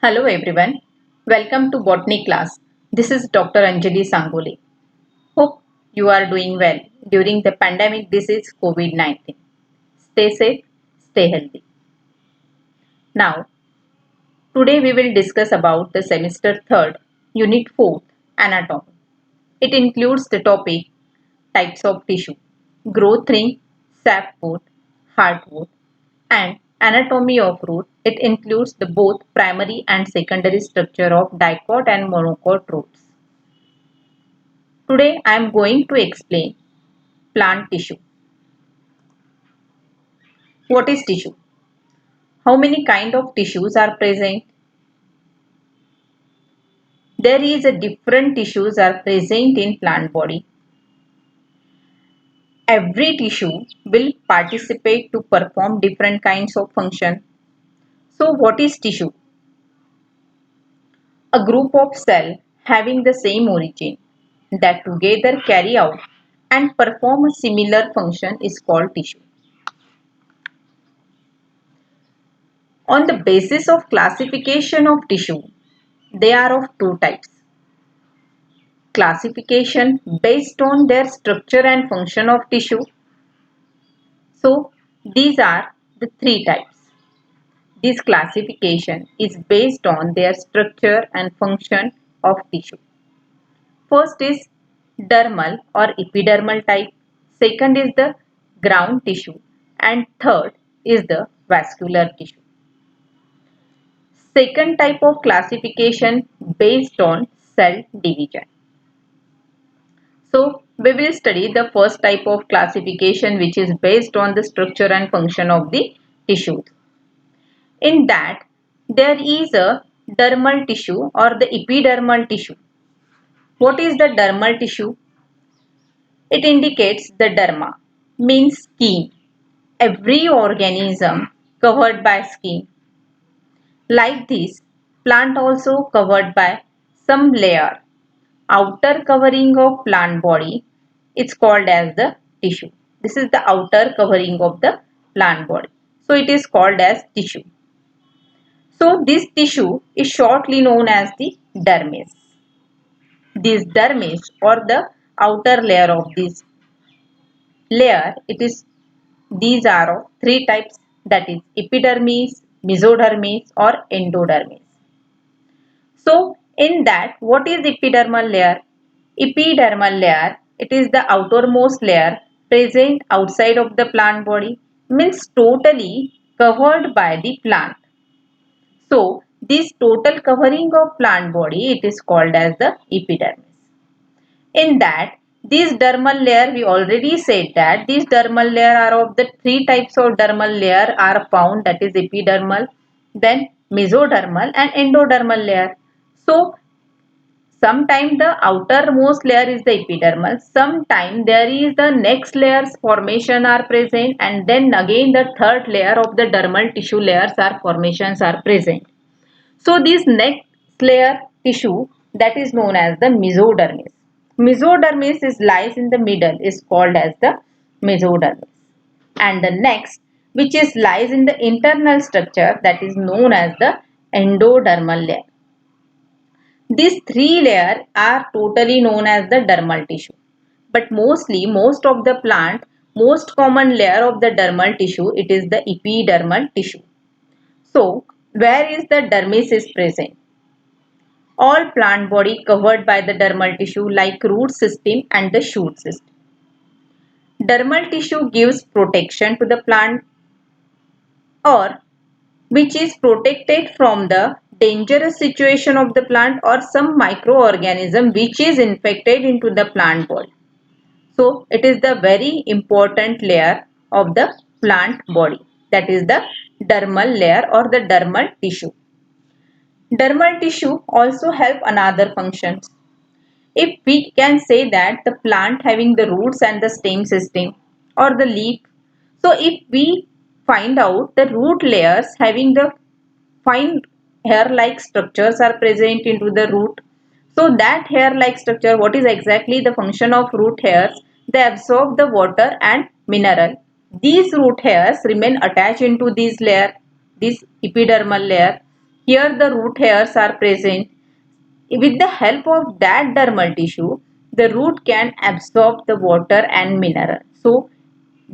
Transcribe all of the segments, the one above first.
Hello everyone, welcome to botany class. This is Dr. Anjali Sangole. Hope you are doing well during the pandemic disease COVID-19. Stay safe, stay healthy. Now, today we will discuss about the semester 3rd, unit 4, anatomy. It includes the topic types of tissue, growth ring, sap wood, heartwood, and anatomy of root. It includes the both primary and secondary structure of dicot and monocot roots. Today I am going to explain plant tissue. What is tissue? How many kind of tissues are present? There is a different tissues are present in plant body. Every tissue will participate to perform different kinds of function. So what is tissue? A group of cells having the same origin that together carry out and perform a similar function is called tissue. On the basis of classification of tissue, they are of two types. Classification based on their structure and function of tissue. So, these are the three types. This classification is based on their structure and function of tissue. First is dermal or epidermal type. Second is the ground tissue. And third is the vascular tissue. Second type of classification based on cell division. So, we will study the first type of classification which is based on the structure and function of the tissues. In that, there is a dermal tissue or the epidermal tissue. What is the dermal tissue? It indicates the derma, means skin. Every organism covered by skin. Like this, plant also covered by some layer. Outer covering of plant body is called as the tissue. This is the outer covering of the plant body. So it is called as tissue. So this tissue is shortly known as the dermis. This dermis or the outer layer of this layer, these are of three types, that is epidermis, mesodermis or endodermis. So in that, what is epidermal layer? Epidermal layer, it is the outermost layer present outside of the plant body, means totally covered by the plant. So this total covering of plant body, it is called as the epidermis. In that, this dermal layer, we already said that these dermal layer are of the three types of dermal layer are found, that is epidermal, then mesodermal and endodermal layer. So sometimes the outermost layer is the epidermal, sometimes there is the next layers formation are present, and then again the third layer of the dermal tissue layers are formations are present. So this next layer tissue, that is known as the mesodermis. Mesodermis is lies in the middle is called as the mesodermis. And the next, which is lies in the internal structure, that is known as the endodermal layer. These three layers are totally known as the dermal tissue. But mostly, most of the plant, most common layer of the dermal tissue, it is the epidermal tissue. So, where is the dermis is present? All plant body covered by the dermal tissue like root system and the shoot system. Dermal tissue gives protection to the plant or which is protected from the dangerous situation of the plant or some microorganism which is infected into the plant body. So it is the very important layer of the plant body, that is the dermal layer or the dermal tissue. Dermal tissue also help another functions. If we can say that the plant having the roots and the stem system or the leaf, so if we find out the root layers having the fine hair-like structures are present into the root. So that hair-like structure, what is exactly the function of root hairs? They absorb the water and mineral. These root hairs remain attached into this layer, this epidermal layer. Here the root hairs are present. With the help of that dermal tissue, the root can absorb the water and mineral. So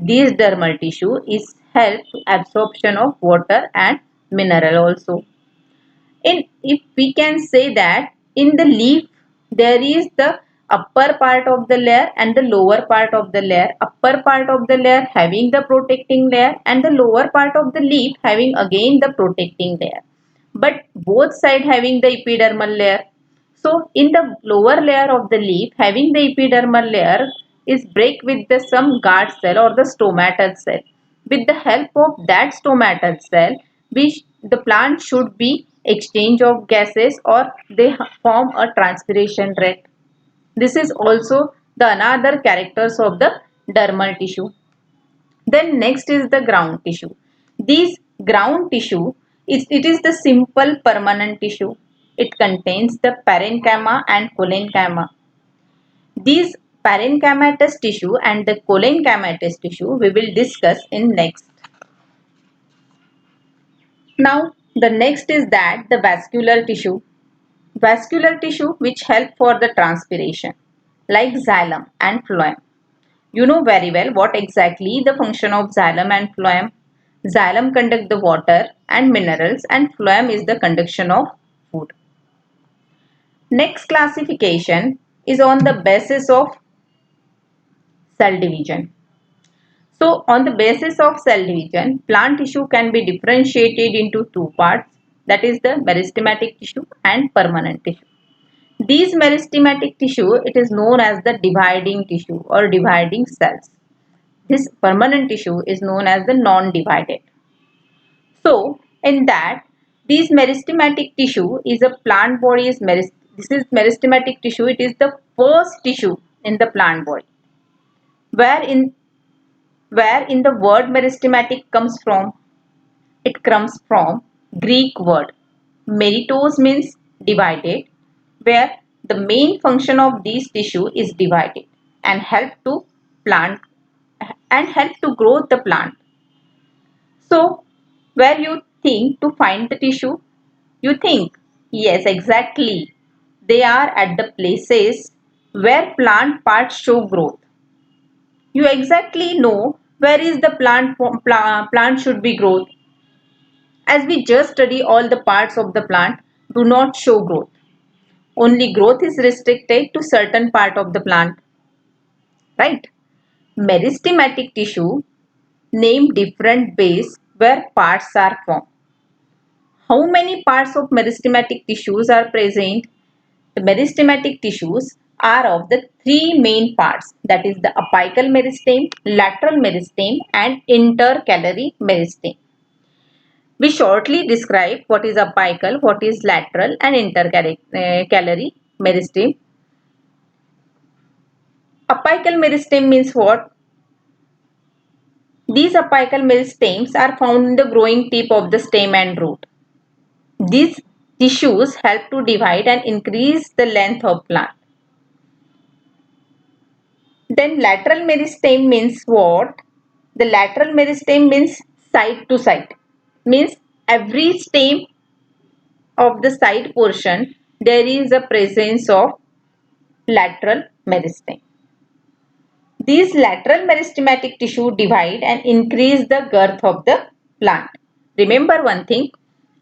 this dermal tissue is help to absorption of water and mineral also. In if we can say that in the leaf there is the upper part of the layer and the lower part of the layer. Upper part of the layer having the protecting layer and the lower part of the leaf having again the protecting layer, but both side having the epidermal layer. So in the lower layer of the leaf having the epidermal layer is break with the some guard cell or the stomatal cell. With the help of that stomatal cell, the plant should be exchange of gases or they form a transpiration rate. This is also the another characters of the dermal tissue. Then next is the ground tissue. This ground tissue it is the simple permanent tissue. It contains the parenchyma and collenchyma. These parenchymatous tissue and the collenchymatous tissue we will discuss in next. Now the next is that the vascular tissue. Vascular tissue which help for the transpiration like xylem and phloem. You know very well what exactly the function of xylem and phloem. Xylem conduct the water and minerals and phloem is the conduction of food. Next classification is on the basis of cell division. So on the basis of cell division, plant tissue can be differentiated into two parts, that is the meristematic tissue and permanent tissue. These meristematic tissue it is known as the dividing tissue or dividing cells. This permanent tissue is known as the non-divided. So in that this meristematic tissue is a plant body is this is meristematic tissue. It is the first tissue in the plant body. Where in the word meristematic comes from? It comes from Greek word. Meritos means divided, where the main function of this tissue is divided and help to plant and help to grow the plant. So, where you think to find the tissue? You think, yes, exactly. They are at the places where plant parts show growth. You exactly know where is the plant should be growth. As we just study all the parts of the plant do not show growth. Only growth is restricted to certain part of the plant. Right? Meristematic tissue name different ways where parts are formed. How many parts of meristematic tissues are present? The meristematic tissues are of the three main parts, that is the apical meristeme, lateral meristeme and intercalary meristeme. We shortly describe what is apical, what is lateral and intercalary meristeme. Apical meristeme means what? These apical meristemes are found in the growing tip of the stem and root. These tissues help to divide and increase the length of plant. Then lateral meristeme means what? The lateral meristeme means side to side. Means every stem of the side portion there is a presence of lateral meristeme. These lateral meristematic tissue divide and increase the girth of the plant. Remember one thing,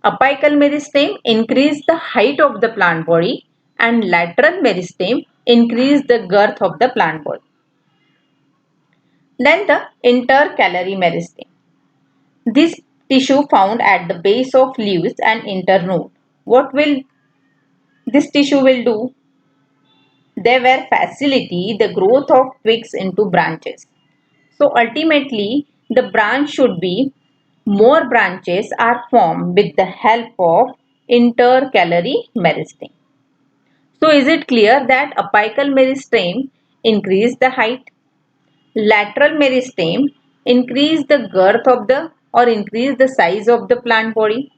apical meristeme increase the height of the plant body and lateral meristeme increase the girth of the plant body. Then the intercalary meristeme. This tissue found at the base of leaves and internode. What will this tissue will do? They will facilitate the growth of twigs into branches. So ultimately the branch should be more branches are formed with the help of intercalary meristeme. So is it clear that apical meristeme increase the height, lateral meristeme increase the girth of the or increase the size of the plant body.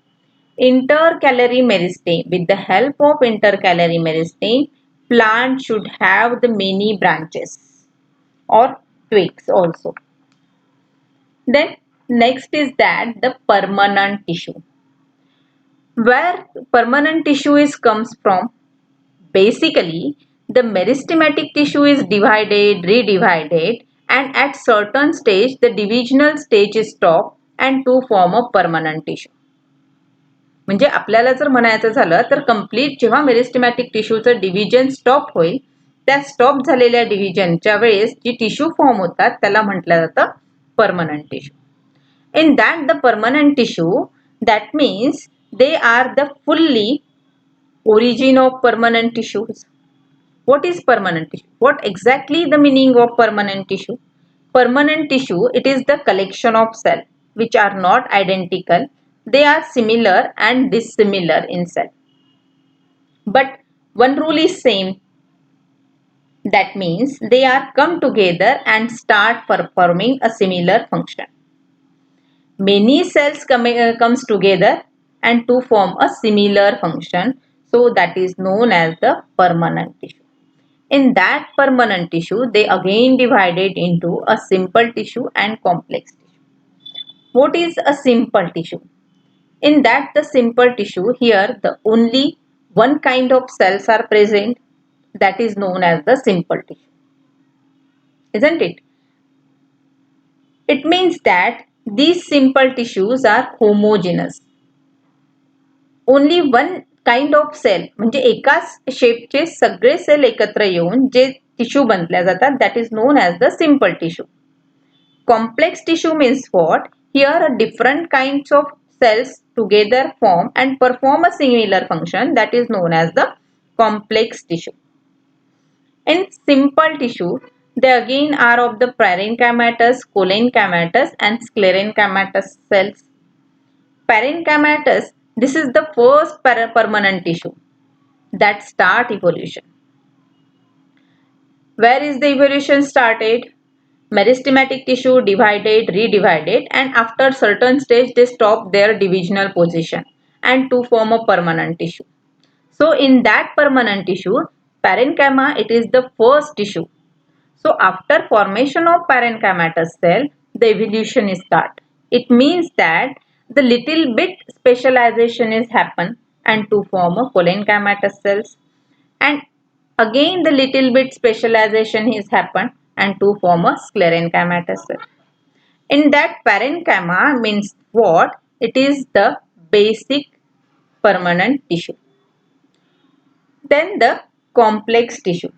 Intercalary meristeme, with the help of intercalary meristeme, plant should have the many branches or twigs also. Then next is that the permanent tissue. Where permanent tissue is comes from, basically the meristematic tissue is divided, redivided, and at certain stage the divisional stage is stopped and to form a permanent tissue. म्हणजे आपल्याला जर म्हणायचं झालं तर complete जेव्हा मेरिस्टेमॅटिक टिश्यूचं division stop होईल, त्या stop झालेल्या डिव्हिजनच्या वेळेस जी टिश्यू फॉर्म होतात त्याला म्हटलं जातं permanent tissue. In that the permanent tissue, that means they are the fully origin of permanent tissues. What is permanent tissue? What exactly the meaning of permanent tissue? Permanent tissue, it is the collection of cells which are not identical. They are similar and dissimilar in cell. But one rule is same. That means they are come together and start performing a similar function. Many cells comes together and to form a similar function, so that is known as the permanent tissue. In that permanent tissue, they again divided into a simple tissue and complex tissue. What is a simple tissue? In that the simple tissue, here the only one kind of cells are present, that is known as the simple tissue, isn't it? It means that these simple tissues are homogeneous. Only one kind of cell, म्हणजे एकाच शेपचे सगळे cell एकत्र येऊन जे tissue बनल्या जातात, that is known as the simple tissue. Complex tissue means what? Here a different kinds of cells together form and perform a similar function, that is known as the complex tissue. In simple tissue, they again are of the parenchymatous, collenchymatous and sclerenchymatous cells. Parenchymatous, this is the first permanent tissue that start evolution. Where is the evolution started? Meristematic tissue divided, redivided, and after certain stage they stop their divisional position and to form a permanent tissue. So in that permanent tissue, parenchyma, it is the first tissue. So after formation of parenchymatous cell, the evolution is start. It means that the little bit specialization is happen and to form a collenchymatous cells, and again the little bit specialization is happened and to form a sclerenchymatous cell. In that parenchyma means what? It is the basic permanent tissue. Then the complex tissue.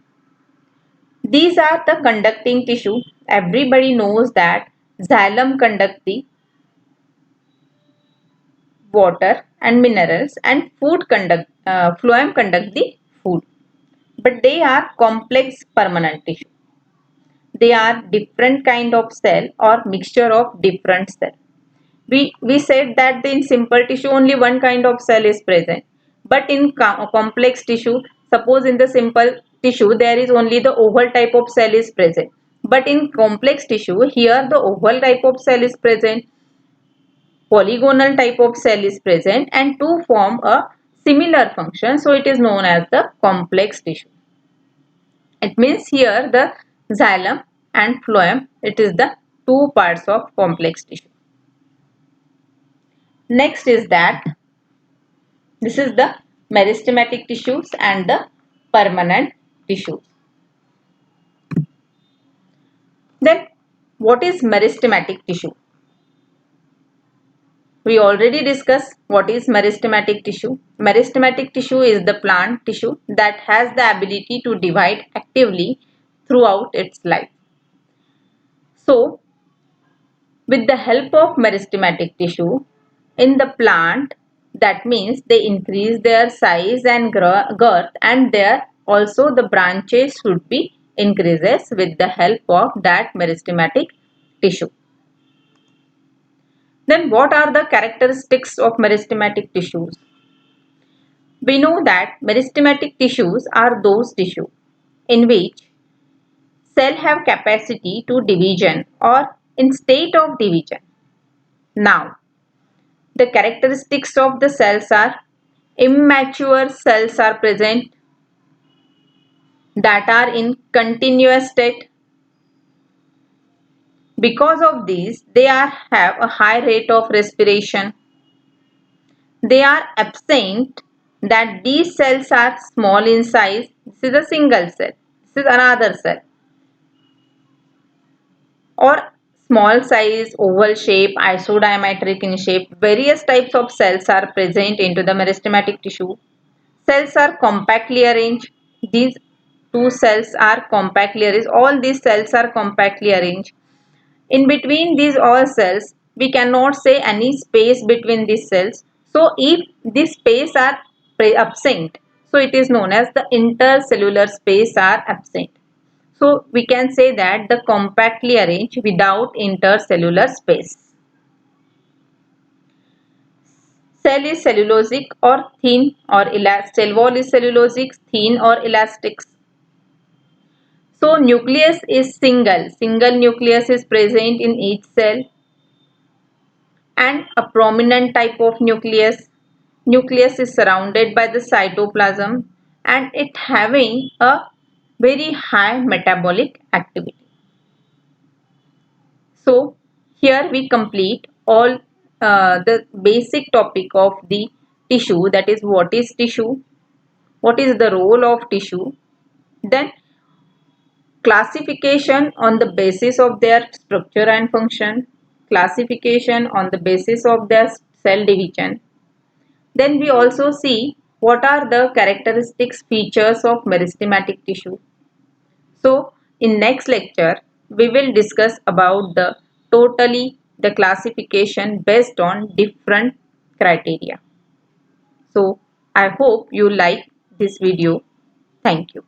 These are the conducting tissue. Everybody knows that xylem conduct the water and minerals and phloem conduct the food. But they are complex permanent tissue. They are different kind of cell or mixture of different cell. We said that in simple tissue only one kind of cell is present. But in complex tissue, suppose in the simple tissue there is only the oval type of cell is present. But in complex tissue, here the oval type of cell is present, polygonal type of cell is present, and to form a similar function. So it is known as the complex tissue. It means here the xylem and phloem, it is the two parts of complex tissue. Next is that this is the meristematic tissues and the permanent tissues. Then what is meristematic tissue? We already discussed what is meristematic tissue. Meristematic tissue is the plant tissue that has the ability to divide actively throughout its life. So, with the help of meristematic tissue in the plant, that means they increase their size and girth, and there also the branches should be increases with the help of that meristematic tissue. Then what are the characteristics of meristematic tissues? We know that meristematic tissues are those tissues in which cell have capacity to division or in state of division. Now, the characteristics of the cells are immature cells are present that are in continuous state. Because of these, they have a high rate of respiration. they are absent, that these cells are small in size. This is a single cell. This is another cell. Or small size, oval shape, isodiametric in shape. Various types of cells are present into the meristematic tissue. Cells are compactly arranged. These two cells are compactly arranged. All these cells are compactly arranged. In between these all cells, we cannot say any space between these cells. So if these space are absent, so it is known as the intercellular space are absent. So we can say that the compactly arranged without intercellular space. Cell is cellulosic or thin or elastic. Cell wall is cellulosic, thin or elastic. So nucleus is single. Single nucleus is present in each cell and a prominent type of nucleus. Nucleus is surrounded by the cytoplasm and it having a very high metabolic activity. So here we complete all the basic topic of the tissue, that is what is tissue, what is the role of tissue, then classification on the basis of their structure and function, classification on the basis of their cell division. Then we also see what are the characteristics features of meristematic tissue. So in next lecture we will discuss about the classification based on different criteria. So I hope you like this video. Thank you.